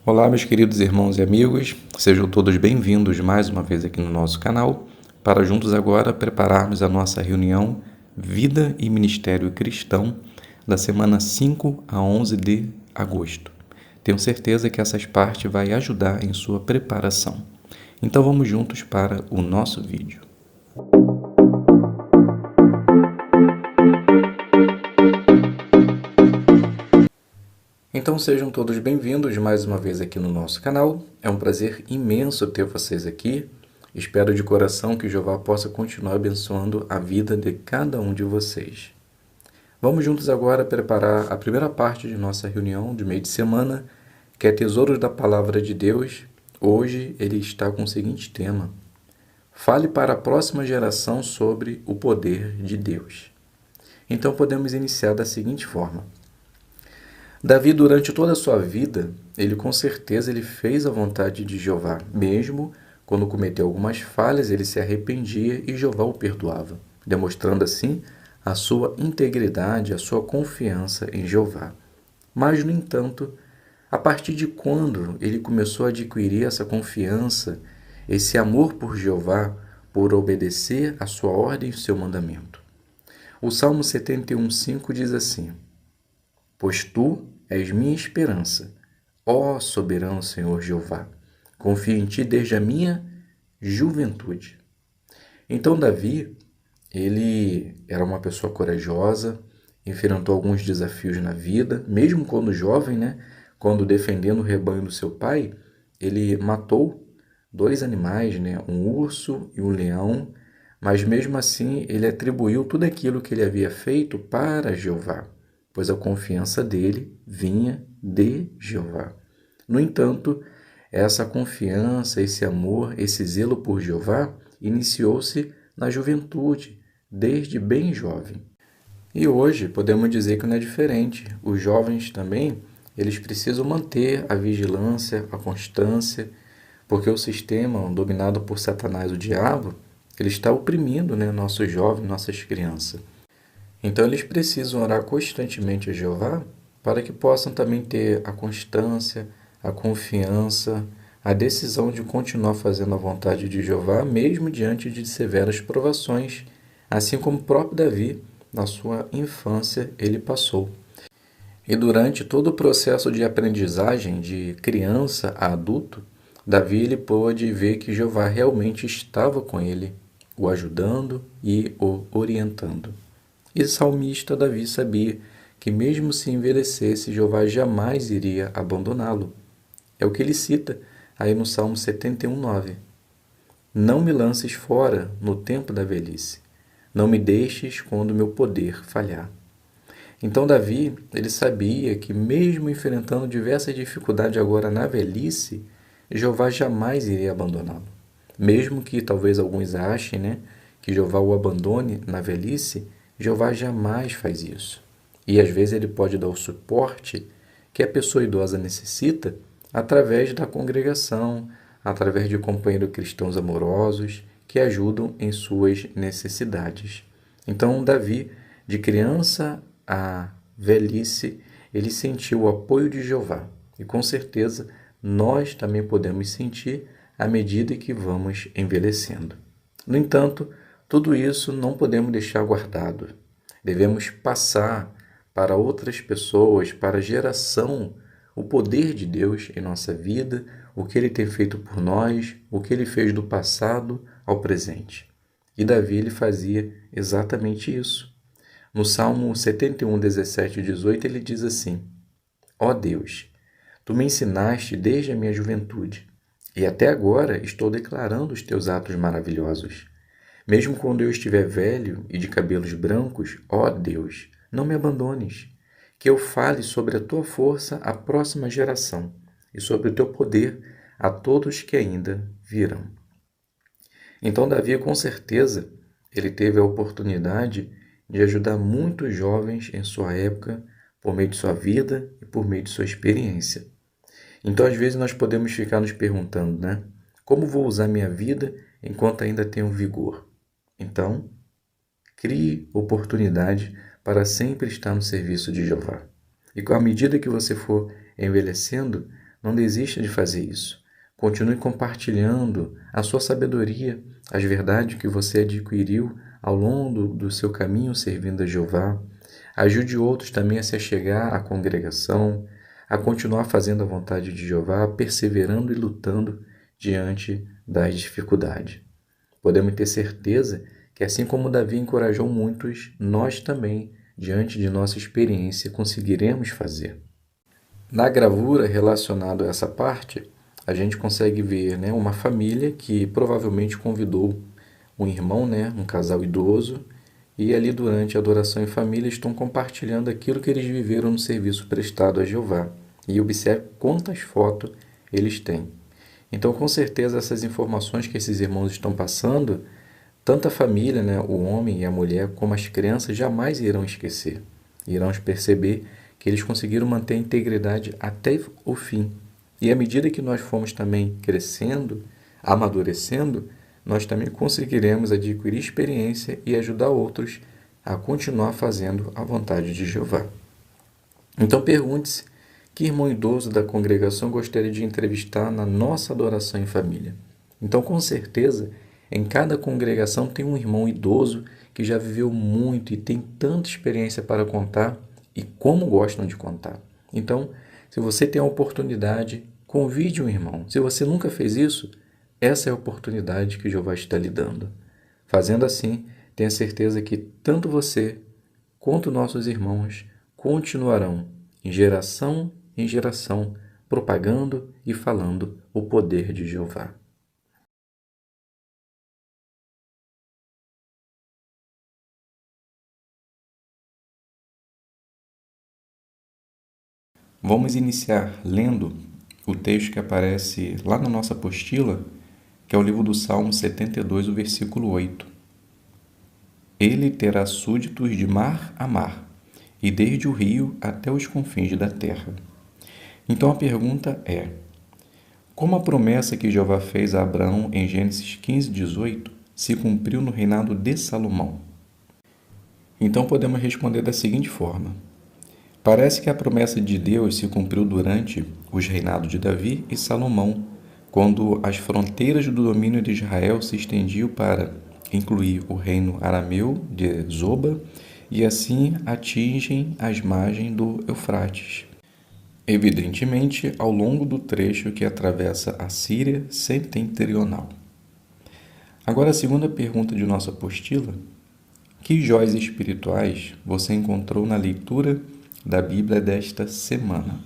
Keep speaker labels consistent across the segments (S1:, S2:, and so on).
S1: Olá, meus queridos irmãos e amigos, sejam todos bem-vindos mais uma vez aqui no nosso canal, para juntos agora prepararmos a nossa reunião Vida e Ministério Cristão da semana 5 a 11 de agosto. Tenho certeza que essas partes vai ajudar em sua preparação. Então vamos juntos para o nosso vídeo. Então sejam todos bem-vindos mais uma vez aqui no nosso canal. É um prazer imenso ter vocês aqui. Espero de coração que Jeová possa continuar abençoando a vida de cada um de vocês. Vamos juntos agora preparar a primeira parte de nossa reunião de meio de semana, que é Tesouros da Palavra de Deus. Hoje ele está com o seguinte tema: Fale para a próxima geração sobre o poder de Deus. Então podemos iniciar da seguinte forma. Davi, durante toda a sua vida, ele com certeza fez a vontade de Jeová. Mesmo quando cometeu algumas falhas, ele se arrependia e Jeová o perdoava, demonstrando assim a sua integridade, a sua confiança em Jeová. Mas, no entanto, a partir de quando ele começou a adquirir essa confiança, esse amor por Jeová, por obedecer a sua ordem e o seu mandamento? O Salmo 71:5 diz assim: Pois tu és minha esperança, ó soberano Senhor Jeová. Confio em ti desde a minha juventude. Então Davi, ele era uma pessoa corajosa, enfrentou alguns desafios na vida, mesmo quando jovem, quando defendendo o rebanho do seu pai, ele matou 2 animais, um urso e um leão, mas mesmo assim ele atribuiu tudo aquilo que ele havia feito para Jeová, pois a confiança dele vinha de Jeová. No entanto, essa confiança, esse amor, esse zelo por Jeová iniciou-se na juventude, desde bem jovem. E hoje podemos dizer que não é diferente. Os jovens também, eles precisam manter a vigilância, a constância, porque o sistema dominado por Satanás, o diabo, ele está oprimindo nossos jovens, nossas crianças. Então eles precisam orar constantemente a Jeová para que possam também ter a constância, a confiança, a decisão de continuar fazendo a vontade de Jeová, mesmo diante de severas provações, assim como o próprio Davi, na sua infância, ele passou. E durante todo o processo de aprendizagem de criança a adulto, Davi ele pôde ver que Jeová realmente estava com ele, o ajudando e o orientando. E o salmista Davi sabia que mesmo se envelhecesse, Jeová jamais iria abandoná-lo. É o que ele cita aí no Salmo 71:9. Não me lances fora no tempo da velhice. Não me deixes quando meu poder falhar. Então Davi, ele sabia que mesmo enfrentando diversas dificuldades agora na velhice, Jeová jamais iria abandoná-lo. Mesmo que talvez alguns achem, que Jeová o abandone na velhice, Jeová jamais faz isso. E às vezes ele pode dar o suporte que a pessoa idosa necessita através da congregação, através de companheiros cristãos amorosos que ajudam em suas necessidades. Então, Davi, de criança à velhice, ele sentiu o apoio de Jeová. E com certeza nós também podemos sentir à medida que vamos envelhecendo. No entanto, tudo isso não podemos deixar guardado. Devemos passar para outras pessoas, para a geração, o poder de Deus em nossa vida, o que Ele tem feito por nós, o que Ele fez do passado ao presente. E Davi ele fazia exatamente isso. No Salmo 71, 17 e 18, ele diz assim: Ó Deus, Tu me ensinaste desde a minha juventude, e até agora estou declarando os Teus atos maravilhosos. Mesmo quando eu estiver velho e de cabelos brancos, ó Deus, não me abandones, que eu fale sobre a Tua força à próxima geração e sobre o Teu poder a todos que ainda virão. Então Davi, com certeza, ele teve a oportunidade de ajudar muitos jovens em sua época, por meio de sua vida e por meio de sua experiência. Então, às vezes, nós podemos ficar nos perguntando, como vou usar minha vida enquanto ainda tenho vigor? Então, crie oportunidade para sempre estar no serviço de Jeová. E à medida que você for envelhecendo, Não desista de fazer isso. Continue compartilhando a sua sabedoria, as verdades que você adquiriu ao longo do seu caminho servindo a Jeová. Ajude outros também a se achegar à congregação, a continuar fazendo a vontade de Jeová, perseverando e lutando diante das dificuldades. Podemos ter certeza que, assim como Davi encorajou muitos, nós também, diante de nossa experiência, conseguiremos fazer. Na gravura relacionada a essa parte, a gente consegue ver, uma família que provavelmente convidou um irmão, um casal idoso, e ali durante a adoração em família estão compartilhando aquilo que eles viveram no serviço prestado a Jeová. E observe quantas fotos eles têm. Então, com certeza, essas informações que esses irmãos estão passando, tanto a família, o homem e a mulher, como as crianças, jamais irão esquecer. Irão perceber que eles conseguiram manter a integridade até o fim. E à medida que nós fomos também crescendo, amadurecendo, nós também conseguiremos adquirir experiência e ajudar outros a continuar fazendo a vontade de Jeová. Então pergunte-se, que irmão idoso da congregação gostaria de entrevistar na nossa adoração em família? Então, com certeza, em cada congregação tem um irmão idoso que já viveu muito e tem tanta experiência para contar e como gostam de contar. Então, se você tem a oportunidade, convide um irmão. Se você nunca fez isso, essa é a oportunidade que Jeová está lhe dando. Fazendo assim, tenha certeza que tanto você quanto nossos irmãos continuarão em geração, propagando e falando o poder de Jeová. Vamos iniciar lendo o texto que aparece lá na nossa apostila, que é o livro do Salmo 72, o versículo 8. Ele terá súditos de mar a mar, e desde o rio até os confins da terra. Então a pergunta é: como a promessa que Jeová fez a Abraão em Gênesis 15, 18 se cumpriu no reinado de Salomão? Então podemos responder da seguinte forma: parece que a promessa de Deus se cumpriu durante os reinados de Davi e Salomão, quando as fronteiras do domínio de Israel se estendiam para incluir o reino arameu de Zoba e assim atingem as margens do Eufrates. Evidentemente, ao longo do trecho que atravessa a Síria setentrional. Agora, a segunda pergunta de nossa apostila: que joias espirituais você encontrou na leitura da Bíblia desta semana?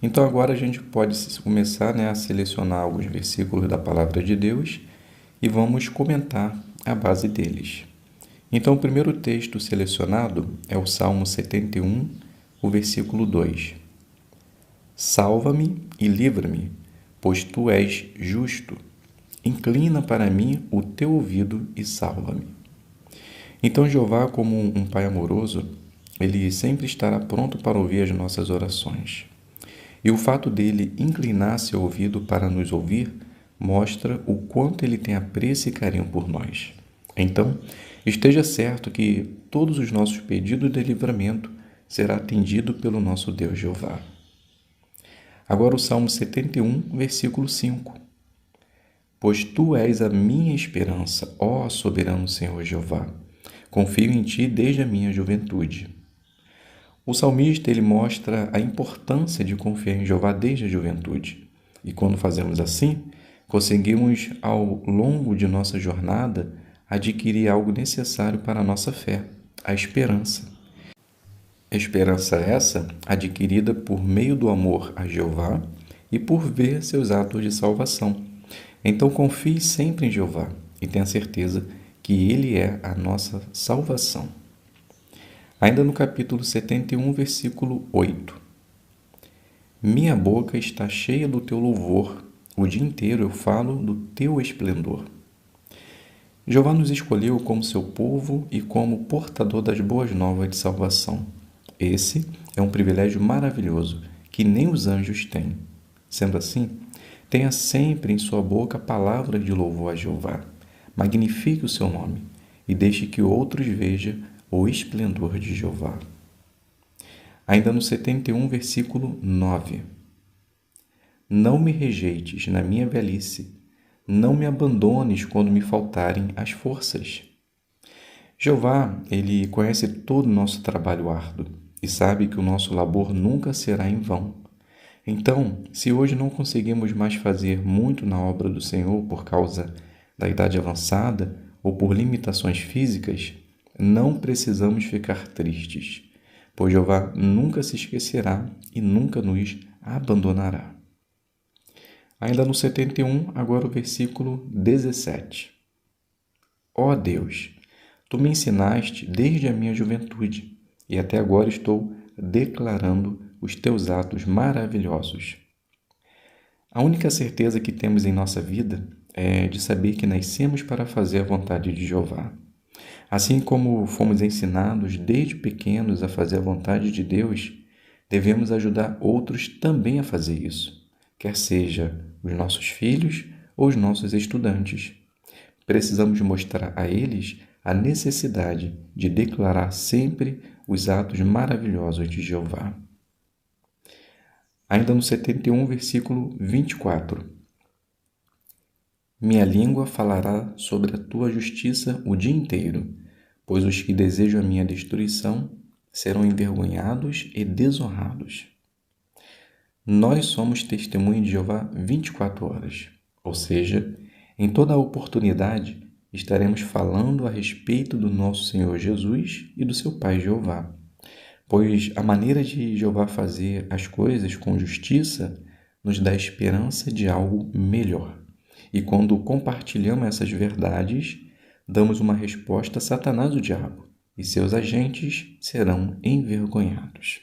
S1: Então agora a gente pode começar a selecionar alguns versículos da Palavra de Deus e vamos comentar a base deles. Então o primeiro texto selecionado é o Salmo 71, o versículo 2. Salva-me e livra-me, pois tu és justo. Inclina para mim o teu ouvido e salva-me. Então Jeová, como um Pai amoroso, Ele sempre estará pronto para ouvir as nossas orações. E o fato dele inclinar seu ouvido para nos ouvir mostra o quanto ele tem apreço e carinho por nós. Então, esteja certo que todos os nossos pedidos de livramento será atendido pelo nosso Deus Jeová. Agora o Salmo 71, versículo 5. Pois tu és a minha esperança, ó soberano Senhor Jeová. Confio em ti desde a minha juventude. O salmista ele mostra a importância de confiar em Jeová desde a juventude. E quando fazemos assim, conseguimos, ao longo de nossa jornada, adquirir algo necessário para a nossa fé, a esperança. Esperança essa adquirida por meio do amor a Jeová e por ver seus atos de salvação. Então confie sempre em Jeová e tenha certeza que Ele é a nossa salvação. Ainda no capítulo 71, versículo 8. Minha boca está cheia do teu louvor, o dia inteiro eu falo do teu esplendor. Jeová nos escolheu como seu povo e como portador das boas novas de salvação. Esse é um privilégio maravilhoso que nem os anjos têm. Sendo assim, tenha sempre em sua boca palavras de louvor a Jeová. Magnifique o seu nome e deixe que outros vejam o esplendor de Jeová. Ainda no 71, versículo 9. não me rejeites na minha velhice, não me abandones quando me faltarem as forças. Jeová, ele conhece todo o nosso trabalho árduo e sabe que o nosso labor nunca será em vão. Então, se hoje não conseguimos mais fazer muito na obra do Senhor por causa da idade avançada ou por limitações físicas, não precisamos ficar tristes, pois Jeová nunca se esquecerá e nunca nos abandonará. Ainda no 71, agora o versículo 17. Ó Deus, Tu me ensinaste desde a minha juventude e até agora estou declarando os Teus atos maravilhosos. A única certeza que temos em nossa vida é de saber que nascemos para fazer a vontade de Jeová. Assim como fomos ensinados desde pequenos a fazer a vontade de Deus, devemos ajudar outros também a fazer isso, quer seja os nossos filhos ou os nossos estudantes. Precisamos mostrar a eles a necessidade de declarar sempre os atos maravilhosos de Jeová. Ainda no 71, versículo 24. Minha língua falará sobre a tua justiça o dia inteiro, pois os que desejam a minha destruição serão envergonhados e desonrados. Nós somos testemunha de Jeová 24 horas, ou seja, em toda a oportunidade estaremos falando a respeito do nosso Senhor Jesus e do seu Pai Jeová, pois a maneira de Jeová fazer as coisas com justiça nos dá esperança de algo melhor. E quando compartilhamos essas verdades, damos uma resposta a Satanás, o diabo, e seus agentes serão envergonhados.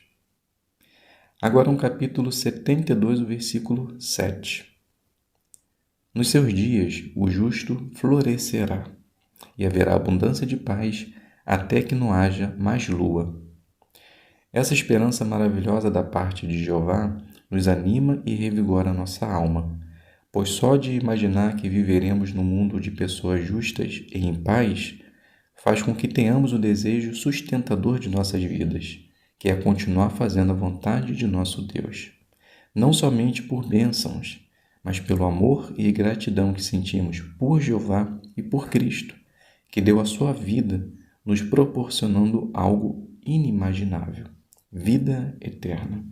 S1: Agora um capítulo 72, o versículo 7. Nos seus dias o justo florescerá, e haverá abundância de paz até que não haja mais lua. Essa esperança maravilhosa da parte de Jeová nos anima e revigora nossa alma, pois só de imaginar que viveremos num mundo de pessoas justas e em paz, faz com que tenhamos o desejo sustentador de nossas vidas, que é continuar fazendo a vontade de nosso Deus, não somente por bênçãos, mas pelo amor e gratidão que sentimos por Jeová e por Cristo, que deu a sua vida, nos proporcionando algo inimaginável, vida eterna.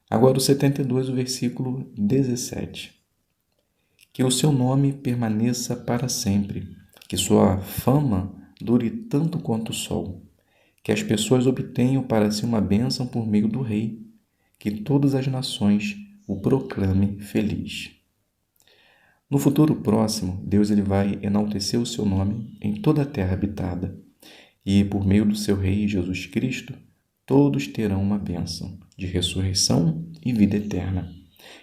S1: Agora o 72, o versículo 17. Que o seu nome permaneça para sempre, que sua fama dure tanto quanto o sol, que as pessoas obtenham para si uma bênção por meio do rei, que todas as nações o proclamem feliz. No futuro próximo, Deus vai enaltecer o seu nome em toda a terra habitada, e por meio do seu Rei Jesus Cristo, todos terão uma bênção de ressurreição e vida eterna.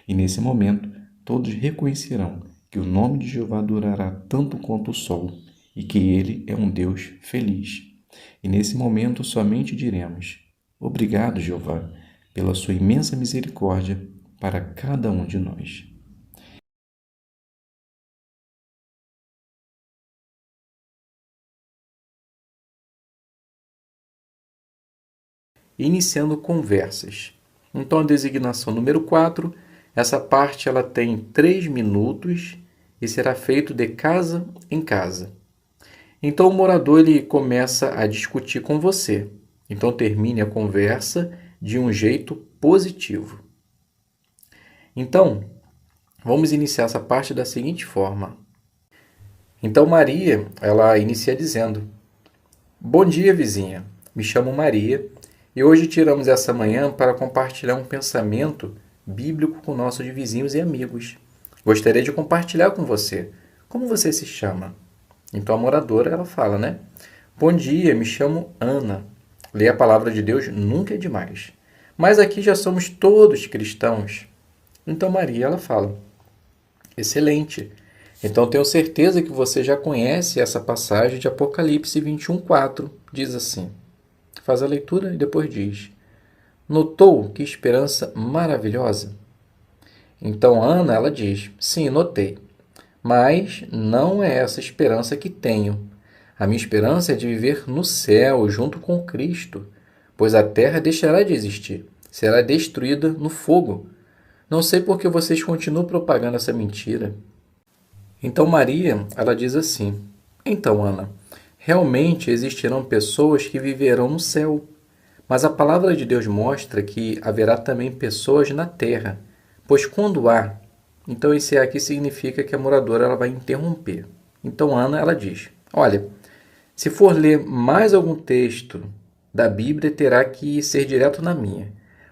S1: E nesse momento, todos reconhecerão que o nome de Jeová durará tanto quanto o sol, e que ele é um Deus feliz. E nesse momento somente diremos: obrigado, Jeová, pela sua imensa misericórdia para cada um de nós. Iniciando conversas. Então, a designação número 4, essa parte ela tem 3 minutos e será feito de casa em casa. Então, o morador ele começa a discutir com você. Então, termine a conversa de um jeito positivo. Então, vamos iniciar essa parte da seguinte forma. Então, Maria, ela inicia dizendo: bom dia, vizinha. Me chamo Maria e hoje tiramos essa manhã para compartilhar um pensamento bíblico com nossos vizinhos e amigos. Gostaria de compartilhar com você. Como você se chama? Então, a moradora, ela fala, né? Bom dia, me chamo Ana. Ler a palavra de Deus nunca é demais. Mas aqui já somos todos cristãos. Então, Maria, ela fala: excelente. Então, tenho certeza que você já conhece essa passagem de Apocalipse 21:4. Diz assim, faz a leitura e depois diz: notou que esperança maravilhosa? Então, Ana, ela diz: sim, notei. Mas não é essa esperança que tenho. A minha esperança é de viver no céu, junto com Cristo, pois a terra deixará de existir, será destruída no fogo. Não sei por que vocês continuam propagando essa mentira. Então Maria, ela diz assim: Então, Ana, realmente existirão pessoas que viverão no céu, mas a palavra de Deus mostra que haverá também pessoas na terra, pois quando há, então esse aqui significa que a moradora ela vai interromper. Então Ana, ela diz: Olha, se for ler mais algum texto da Bíblia, terá que ser direto na minha,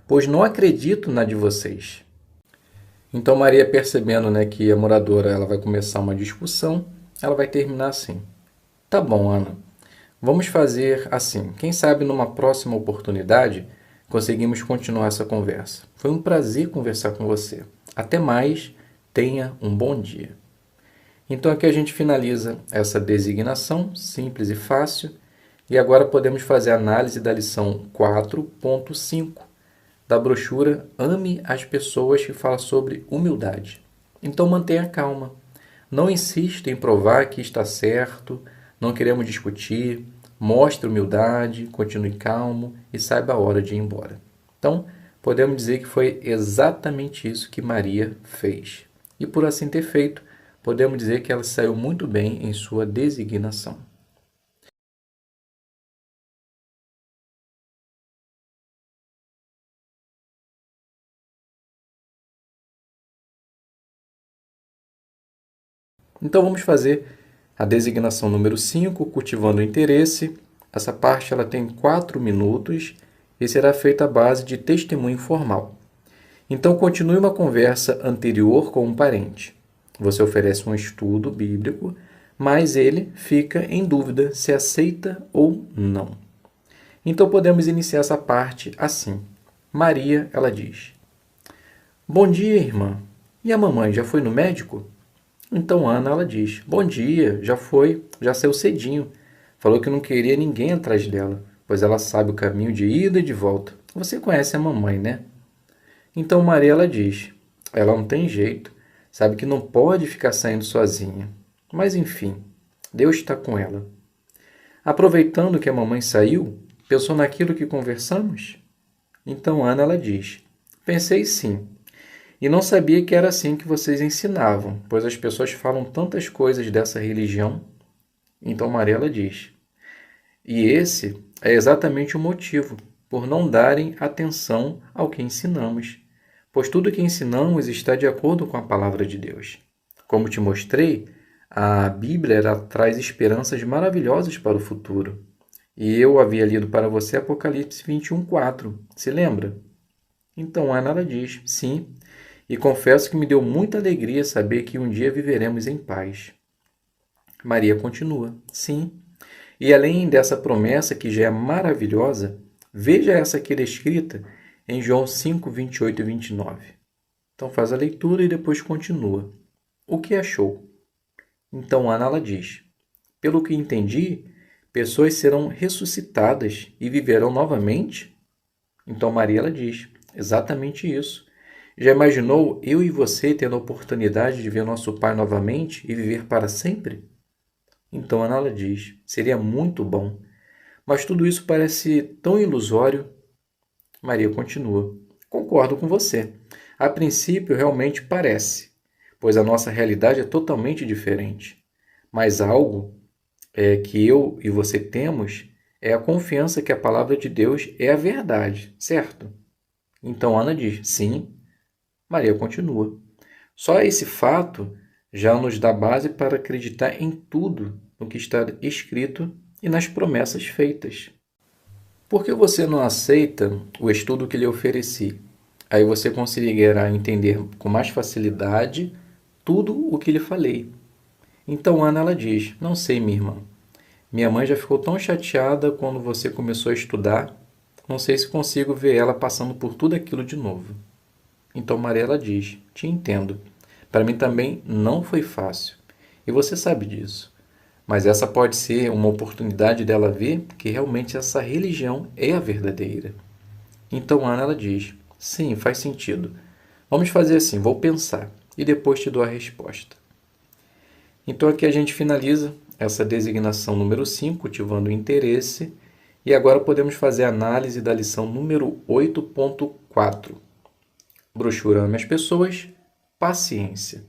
S1: pois não acredito na de vocês. Então Maria, percebendo, né, que a moradora ela vai começar uma discussão, ela vai terminar assim: Tá bom, Ana, vamos fazer assim. Quem sabe numa próxima oportunidade conseguimos continuar essa conversa. Foi um prazer conversar com você. Até mais, tenha um bom dia. Então aqui a gente finaliza essa designação simples e fácil. E agora podemos fazer a análise da lição 4.5 da brochura Ame as Pessoas, que fala sobre humildade. Então mantenha calma. Não insista em provar que está certo, não queremos discutir. Mostre humildade, continue calmo e saiba a hora de ir embora. Então, podemos dizer que foi exatamente isso que Maria fez. E por assim ter feito, podemos dizer que ela saiu muito bem em sua designação. Então vamos fazer a designação número 5, cultivando o interesse. Essa parte ela tem 4 minutos e será feita à base de testemunho informal. Então continue uma conversa anterior com um parente. Você oferece um estudo bíblico, mas ele fica em dúvida se aceita ou não. Então podemos iniciar essa parte assim. Maria, ela diz: Bom dia, irmã. E a mamãe já foi no médico? Então Ana, ela diz: Bom dia, já foi, já saiu cedinho. Falou que não queria ninguém atrás dela, pois ela sabe o caminho de ida e de volta. Você conhece a mamãe, né? Então Maria, ela diz: Ela não tem jeito, sabe que não pode ficar saindo sozinha. Mas enfim, Deus está com ela. Aproveitando que a mamãe saiu, pensou naquilo que conversamos? Então Ana, ela diz: Pensei sim. E não sabia que era assim que vocês ensinavam, pois as pessoas falam tantas coisas dessa religião. Então Mariela diz: E esse é exatamente o motivo, por não darem atenção ao que ensinamos, pois tudo que ensinamos está de acordo com a palavra de Deus. Como te mostrei, a Bíblia ela traz esperanças maravilhosas para o futuro. E eu havia lido para você Apocalipse 21:4. Se lembra? Então Ana ela diz: Sim. E confesso que me deu muita alegria saber que um dia viveremos em paz. Maria continua: Sim. E além dessa promessa que já é maravilhosa, veja essa aqui descrita em João 5, 28 e 29. Então faz a leitura e depois continua. O que achou? Então Ana ela diz: Pelo que entendi, pessoas serão ressuscitadas e viverão novamente? Então Maria ela diz: Exatamente isso. Já imaginou eu e você tendo a oportunidade de ver nosso Pai novamente e viver para sempre? Então Ana ela diz: Seria muito bom. Mas tudo isso parece tão ilusório. Maria continua: Concordo com você. A princípio realmente parece, pois a nossa realidade é totalmente diferente. Mas algo que eu e você temos é a confiança que a palavra de Deus é a verdade, certo? Então Ana diz: Sim. Maria continua: Só esse fato já nos dá base para acreditar em tudo o que está escrito e nas promessas feitas. Por que você não aceita o estudo que lhe ofereci? Aí você conseguirá entender com mais facilidade tudo o que lhe falei. Então Ana ela diz: Não sei, minha irmã. Minha mãe já ficou tão chateada quando você começou a estudar. Não sei se consigo ver ela passando por tudo aquilo de novo. Então Maria ela diz: Te entendo. Para mim também não foi fácil. E você sabe disso. Mas essa pode ser uma oportunidade dela ver que realmente essa religião é a verdadeira. Então Ana ela diz: Sim, faz sentido. Vamos fazer assim, vou pensar e depois te dou a resposta. Então aqui a gente finaliza essa designação número 5, cultivando o interesse, e agora podemos fazer a análise da lição número 8.4. Brochura Ame as Pessoas, Paciência.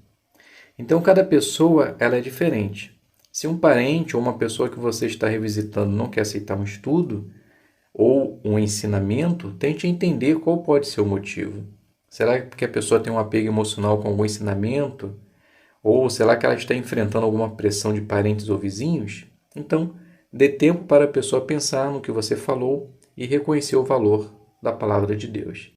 S1: Então, cada pessoa ela é diferente. Se um parente ou uma pessoa que você está revisitando não quer aceitar um estudo ou um ensinamento, tente entender qual pode ser o motivo. Será que a pessoa tem um apego emocional com algum ensinamento? Ou será que ela está enfrentando alguma pressão de parentes ou vizinhos? Então, dê tempo para a pessoa pensar no que você falou e reconhecer o valor da palavra de Deus.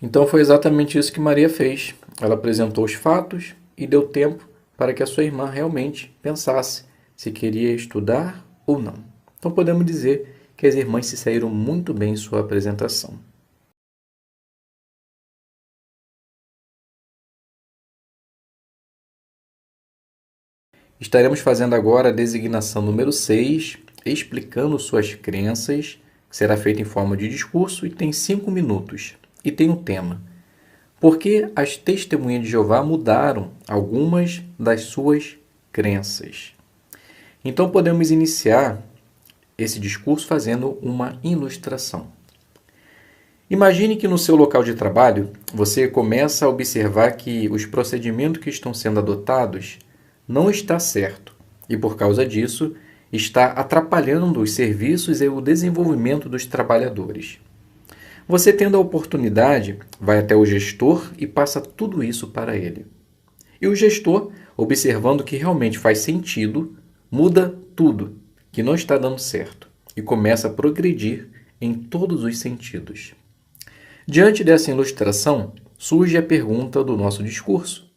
S1: Então foi exatamente isso que Maria fez. Ela apresentou os fatos e deu tempo para que a sua irmã realmente pensasse se queria estudar ou não. Então podemos dizer que as irmãs se saíram muito bem em sua apresentação. Estaremos fazendo agora a designação número 6, explicando suas crenças, que será feita em forma de discurso e tem 5 minutos. E tem um tema: por que as testemunhas de Jeová mudaram algumas das suas crenças? Então podemos iniciar esse discurso fazendo uma ilustração. Imagine que no seu local de trabalho você começa a observar que os procedimentos que estão sendo adotados não está certo e por causa disso está atrapalhando os serviços e o desenvolvimento dos trabalhadores. Você, tendo a oportunidade, vai até o gestor e passa tudo isso para ele. E o gestor, observando que realmente faz sentido, muda tudo que não está dando certo e começa a progredir em todos os sentidos. Diante dessa ilustração, surge a pergunta do nosso discurso: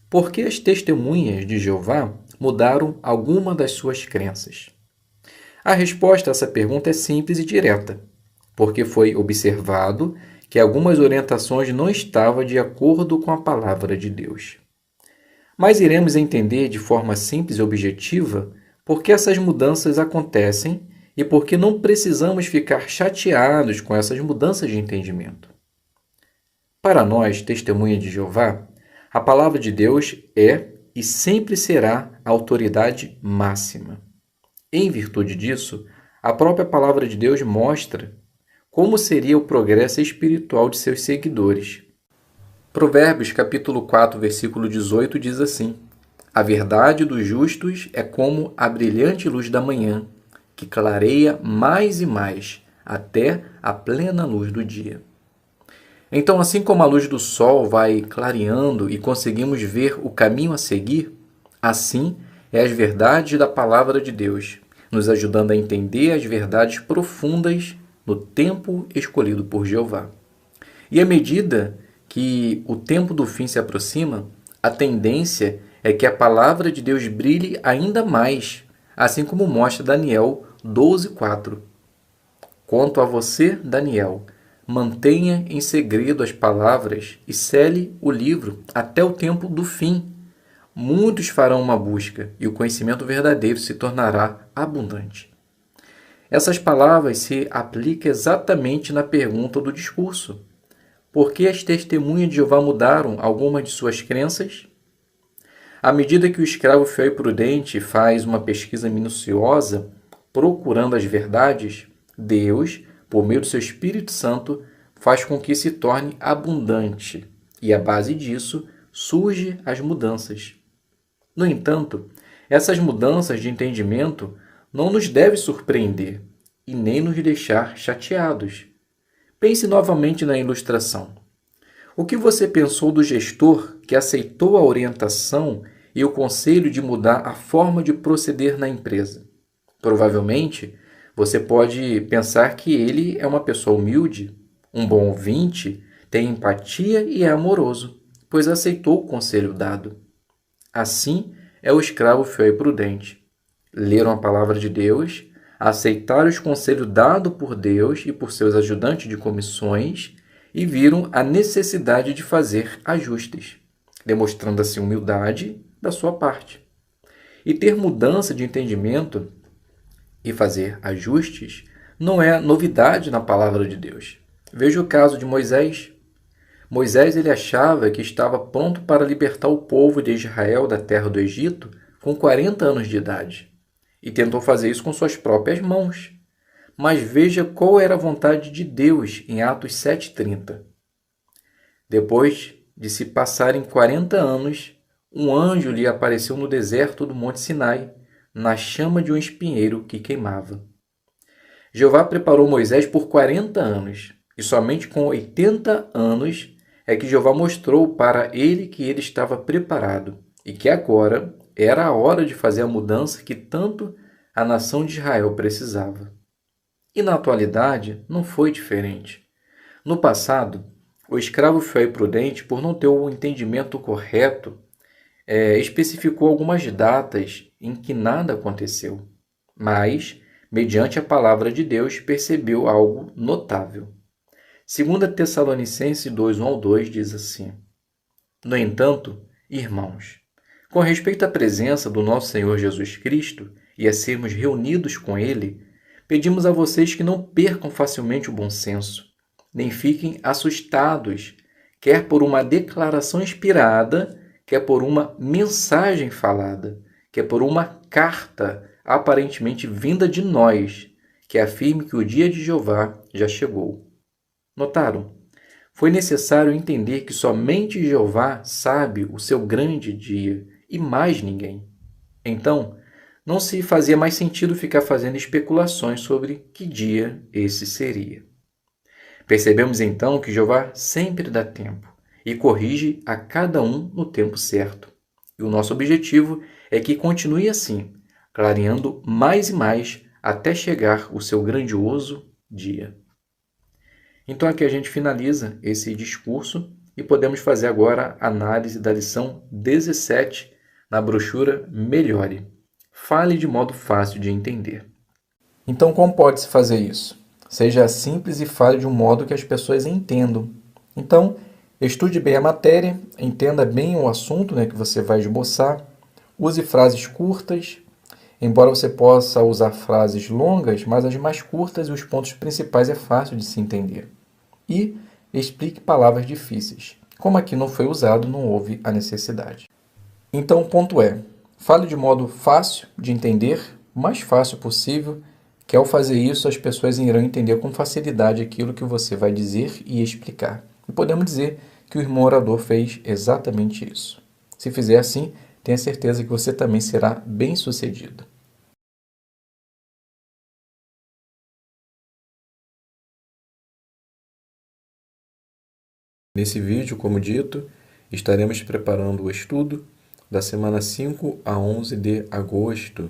S1: por que as testemunhas de Jeová mudaram alguma das suas crenças? A resposta a essa pergunta é simples e direta, porque foi observado que algumas orientações não estavam de acordo com a palavra de Deus. Mas iremos entender de forma simples e objetiva por que essas mudanças acontecem e por que não precisamos ficar chateados com essas mudanças de entendimento. Para nós, testemunha de Jeová, a palavra de Deus é e sempre será a autoridade máxima. Em virtude disso, a própria palavra de Deus mostra como seria o progresso espiritual de seus seguidores. Provérbios capítulo 4, versículo 18 diz assim: a verdade dos justos é como a brilhante luz da manhã, que clareia mais e mais, até a plena luz do dia. Então, assim como a luz do sol vai clareando e conseguimos ver o caminho a seguir, assim é as verdades da palavra de Deus, nos ajudando a entender as verdades profundas no tempo escolhido por Jeová. E à medida que o tempo do fim se aproxima, a tendência é que a palavra de Deus brilhe ainda mais, assim como mostra Daniel 12:4. Quanto a você, Daniel, mantenha em segredo as palavras e cele o livro até o tempo do fim. Muitos farão uma busca e o conhecimento verdadeiro se tornará abundante. Essas palavras se aplicam exatamente na pergunta do discurso: por que as testemunhas de Jeová mudaram algumas de suas crenças? À medida que o escravo fiel e prudente faz uma pesquisa minuciosa, procurando as verdades, Deus, por meio do seu Espírito Santo, faz com que se torne abundante, e à base disso surgem as mudanças. No entanto, essas mudanças de entendimento não nos devem surpreender e nem nos deixar chateados. Pense novamente na ilustração. O que você pensou do gestor que aceitou a orientação e o conselho de mudar a forma de proceder na empresa? Provavelmente, você pode pensar que ele é uma pessoa humilde, um bom ouvinte, tem empatia e é amoroso, pois aceitou o conselho dado. Assim é o escravo fiel e prudente. Leram a palavra de Deus, aceitaram os conselhos dados por Deus e por seus ajudantes de comissões e viram a necessidade de fazer ajustes, demonstrando assim humildade da sua parte. E ter mudança de entendimento e fazer ajustes não é novidade na palavra de Deus. Veja o caso de Moisés. Moisés ele achava que estava pronto para libertar o povo de Israel da terra do Egito com 40 anos de idade e tentou fazer isso com suas próprias mãos. Mas veja qual era a vontade de Deus em Atos 7,30. Depois de se passarem 40 anos, um anjo lhe apareceu no deserto do Monte Sinai, na chama de um espinheiro que queimava. Jeová preparou Moisés por 40 anos, e somente com 80 anos é que Jeová mostrou para ele que ele estava preparado e que agora era a hora de fazer a mudança que tanto a nação de Israel precisava. E na atualidade não foi diferente. No passado, o escravo fiel e prudente, por não ter o entendimento correto, especificou algumas datas em que nada aconteceu, mas, mediante a palavra de Deus, percebeu algo notável. 2 Tessalonicenses 2, 1-2 diz assim: No entanto, irmãos, com respeito à presença do nosso Senhor Jesus Cristo e a sermos reunidos com Ele, pedimos a vocês que não percam facilmente o bom senso, nem fiquem assustados, quer por uma declaração inspirada, quer por uma mensagem falada, quer por uma carta aparentemente vinda de nós, que afirme que o dia de Jeová já chegou. Notaram? Foi necessário entender que somente Jeová sabe o seu grande dia e mais ninguém. Então, não se fazia mais sentido ficar fazendo especulações sobre que dia esse seria. Percebemos então que Jeová sempre dá tempo e corrige a cada um no tempo certo. E o nosso objetivo é que continue assim, clareando mais e mais até chegar o seu grandioso dia. Então aqui a gente finaliza esse discurso e podemos fazer agora a análise da lição 17 na brochura Melhore. Fale de modo fácil de entender. Então como pode-se fazer isso? Seja simples e fale de um modo que as pessoas entendam. Então, estude bem a matéria, entenda bem o assunto que você vai esboçar, use frases curtas, embora você possa usar frases longas, mas as mais curtas e os pontos principais é fácil de se entender. E explique palavras difíceis. Como aqui não foi usado, não houve a necessidade. Então, o ponto é, fale de modo fácil de entender, o mais fácil possível, que ao fazer isso as pessoas irão entender com facilidade aquilo que você vai dizer e explicar. E podemos dizer que o irmão orador fez exatamente isso. Se fizer assim, tenha certeza que você também será bem-sucedido. Nesse vídeo, como dito, estaremos preparando o estudo da semana 5 a 11 de agosto,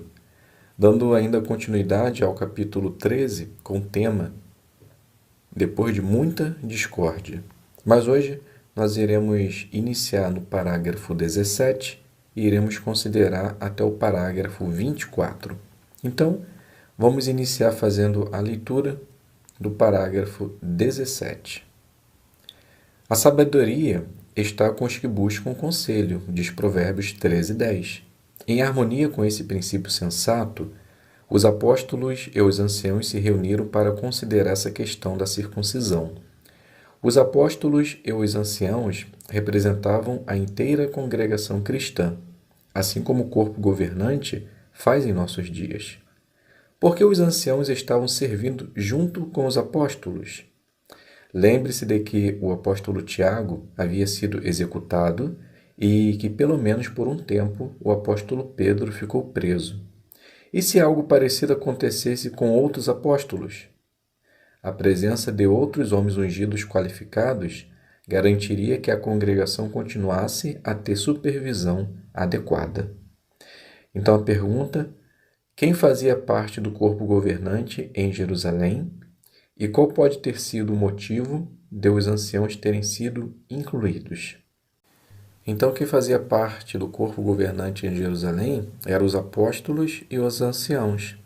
S1: dando ainda continuidade ao capítulo 13 com o tema Depois de muita discórdia. Mas hoje nós iremos iniciar no parágrafo 17 e iremos considerar até o parágrafo 24. Então, vamos iniciar fazendo a leitura do parágrafo 17. A sabedoria está com os que buscam conselho, diz Provérbios 13:10. Em harmonia com esse princípio sensato, os apóstolos e os anciãos se reuniram para considerar essa questão da circuncisão. Os apóstolos e os anciãos representavam a inteira congregação cristã, assim como o corpo governante faz em nossos dias. Porque os anciãos estavam servindo junto com os apóstolos. Lembre-se de que o apóstolo Tiago havia sido executado e que, pelo menos por um tempo, o apóstolo Pedro ficou preso. E se algo parecido acontecesse com outros apóstolos? A presença de outros homens ungidos qualificados garantiria que a congregação continuasse a ter supervisão adequada. Então a pergunta: quem fazia parte do corpo governante em Jerusalém? E qual pode ter sido o motivo de os anciãos terem sido incluídos? Então, quem fazia parte do corpo governante em Jerusalém eram os apóstolos e os anciãos.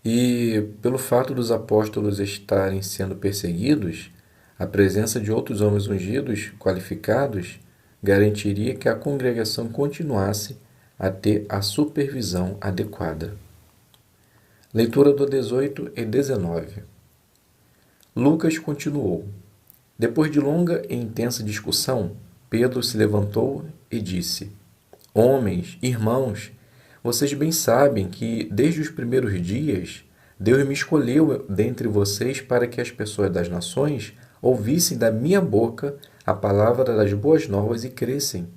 S1: E, pelo fato dos apóstolos estarem sendo perseguidos, a presença de outros homens ungidos, qualificados, garantiria que a congregação continuasse a ter a supervisão adequada. Leitura do 18 e 19. Lucas continuou. Depois de longa e intensa discussão, Pedro se levantou e disse: Homens, irmãos, vocês bem sabem que, desde os primeiros dias, Deus me escolheu dentre vocês para que as pessoas das nações ouvissem da minha boca a palavra das boas novas e crescem.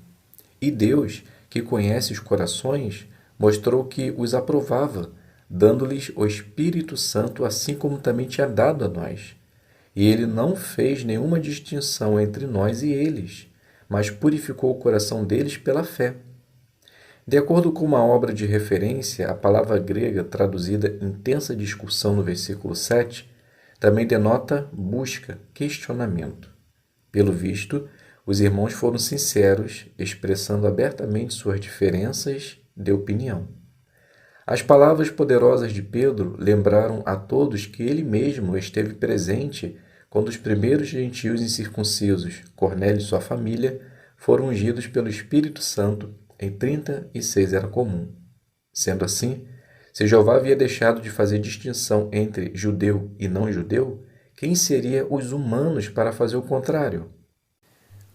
S1: E Deus, que conhece os corações, mostrou que os aprovava, dando-lhes o Espírito Santo, assim como também tinha dado a nós. E ele não fez nenhuma distinção entre nós e eles, mas purificou o coração deles pela fé. De acordo com uma obra de referência, a palavra grega traduzida intensa discussão no versículo 7 também denota busca, questionamento. Pelo visto, os irmãos foram sinceros, expressando abertamente suas diferenças de opinião. As palavras poderosas de Pedro lembraram a todos que ele mesmo esteve presente quando os primeiros gentios incircuncisos, Cornélio e sua família, foram ungidos pelo Espírito Santo em 36 era comum. Sendo assim, se Jeová havia deixado de fazer distinção entre judeu e não judeu, quem seria os humanos para fazer o contrário?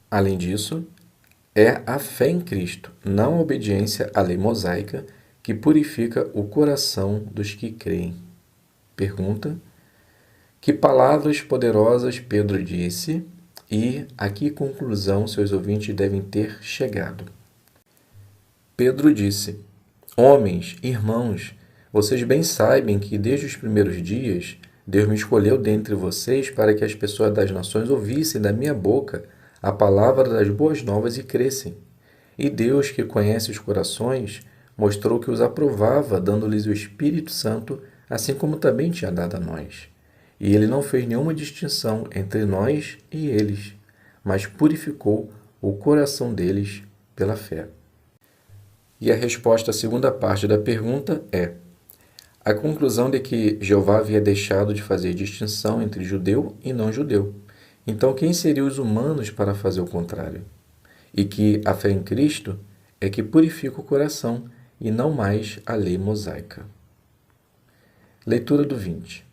S1: Além disso, é a fé em Cristo, não a obediência à lei mosaica, que purifica o coração dos que creem. Pergunta: que palavras poderosas Pedro disse e a que conclusão seus ouvintes devem ter chegado? Pedro disse: homens, irmãos, vocês bem sabem que desde os primeiros dias Deus me escolheu dentre vocês para que as pessoas das nações ouvissem da minha boca a palavra das boas novas e crescem. E Deus, que conhece os corações, mostrou que os aprovava, dando-lhes o Espírito Santo, assim como também tinha dado a nós. E ele não fez nenhuma distinção entre nós e eles, mas purificou o coração deles pela fé. E a resposta à segunda parte da pergunta é: a conclusão de que Jeová havia deixado de fazer distinção entre judeu e não judeu. Então, quem seriam os humanos para fazer o contrário? E que a fé em Cristo é que purifica o coração e não mais a lei mosaica. Leitura do 20.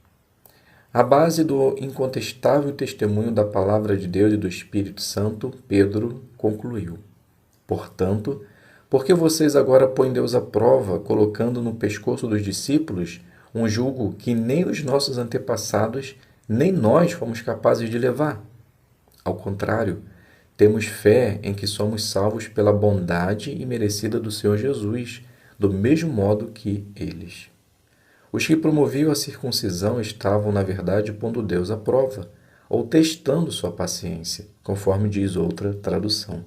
S1: À base do incontestável testemunho da Palavra de Deus e do Espírito Santo, Pedro concluiu: portanto, porque vocês agora põem Deus à prova, colocando no pescoço dos discípulos um jugo que nem os nossos antepassados, nem nós fomos capazes de levar? Ao contrário, temos fé em que somos salvos pela bondade imerecida do Senhor Jesus, do mesmo modo que eles. Os que promoviam a circuncisão estavam, na verdade, pondo Deus à prova, ou testando sua paciência, conforme diz outra tradução.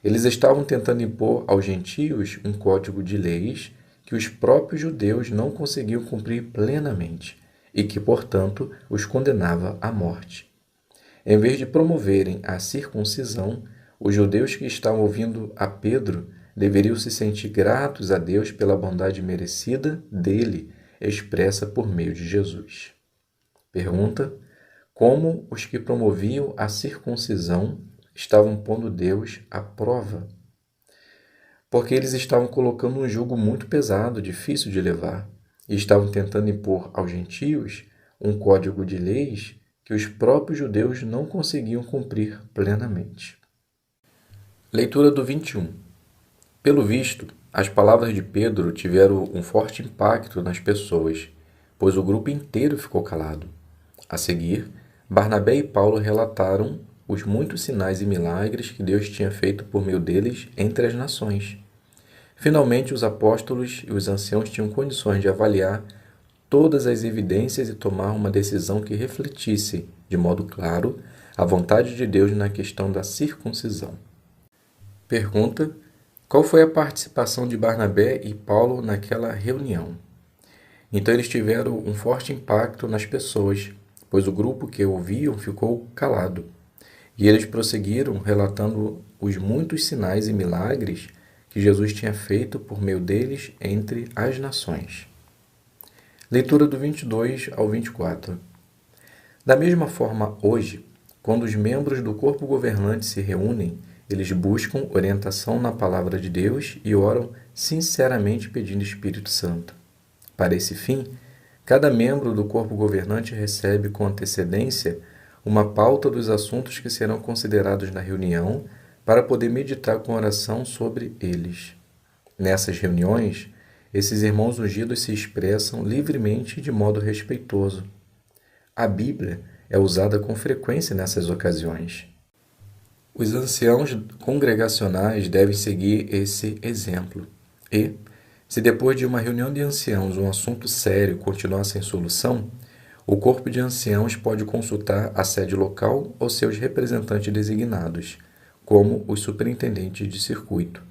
S1: Eles estavam tentando impor aos gentios um código de leis que os próprios judeus não conseguiam cumprir plenamente e que, portanto, os condenava à morte. Em vez de promoverem a circuncisão, os judeus que estavam ouvindo a Pedro deveriam se sentir gratos a Deus pela bondade merecida dele, expressa por meio de Jesus. Pergunta: como os que promoviam a circuncisão estavam pondo Deus à prova? Porque eles estavam colocando um jugo muito pesado, difícil de levar, e estavam tentando impor aos gentios um código de leis que os próprios judeus não conseguiam cumprir plenamente. Leitura do 21. Pelo visto, as palavras de Pedro tiveram um forte impacto nas pessoas, pois o grupo inteiro ficou calado. A seguir, Barnabé e Paulo relataram os muitos sinais e milagres que Deus tinha feito por meio deles entre as nações. Finalmente, os apóstolos e os anciãos tinham condições de avaliar todas as evidências e tomar uma decisão que refletisse, de modo claro, a vontade de Deus na questão da circuncisão. Pergunta: qual foi a participação de Barnabé e Paulo naquela reunião? Então eles tiveram um forte impacto nas pessoas, pois o grupo que ouviam ficou calado. E eles prosseguiram relatando os muitos sinais e milagres que Jesus tinha feito por meio deles entre as nações. Leitura do 22 ao 24. Da mesma forma, hoje, quando os membros do corpo governante se reúnem, eles buscam orientação na palavra de Deus e oram sinceramente pedindo Espírito Santo. Para esse fim, cada membro do corpo governante recebe com antecedência uma pauta dos assuntos que serão considerados na reunião para poder meditar com oração sobre eles. Nessas reuniões, esses irmãos ungidos se expressam livremente e de modo respeitoso. A Bíblia é usada com frequência nessas ocasiões. Os anciãos congregacionais devem seguir esse exemplo. E, se depois de uma reunião de anciãos um assunto sério continuar sem solução, o corpo de anciãos pode consultar a sede local ou seus representantes designados, como os superintendentes de circuito.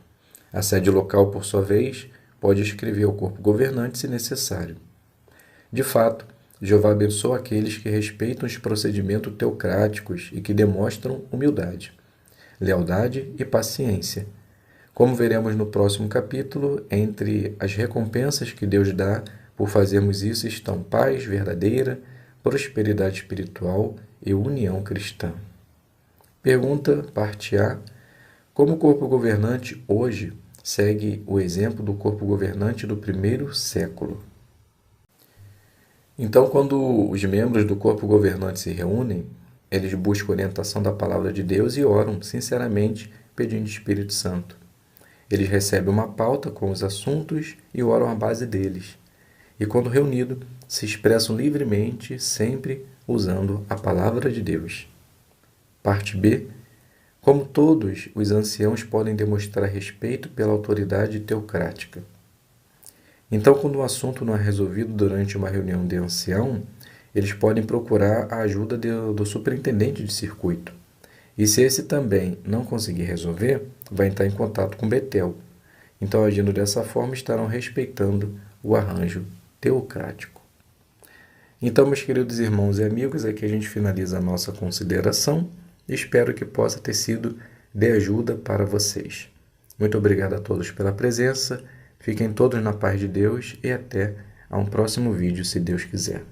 S1: A sede local, por sua vez, pode escrever ao corpo governante se necessário. De fato, Jeová abençoa aqueles que respeitam os procedimentos teocráticos e que demonstram humildade, lealdade e paciência. Como veremos no próximo capítulo, entre as recompensas que Deus dá por fazermos isso estão paz verdadeira, prosperidade espiritual e união cristã. Pergunta, parte A. Como o corpo governante hoje segue o exemplo do corpo governante do primeiro século? Então, quando os membros do corpo governante se reúnem, eles buscam orientação da palavra de Deus e oram sinceramente pedindo o Espírito Santo. Eles recebem uma pauta com os assuntos e oram à base deles. E quando reunidos, se expressam livremente, sempre usando a palavra de Deus. Parte B. Como todos, os anciãos podem demonstrar respeito pela autoridade teocrática. Então, quando o assunto não é resolvido durante uma reunião de ancião, eles podem procurar a ajuda do superintendente de circuito. E se esse também não conseguir resolver, vai entrar em contato com Betel. Então, agindo dessa forma, estarão respeitando o arranjo teocrático. Então, meus queridos irmãos e amigos, aqui a gente finaliza a nossa consideração. Espero que possa ter sido de ajuda para vocês. Muito obrigado a todos pela presença. Fiquem todos na paz de Deus e até a um próximo vídeo, se Deus quiser.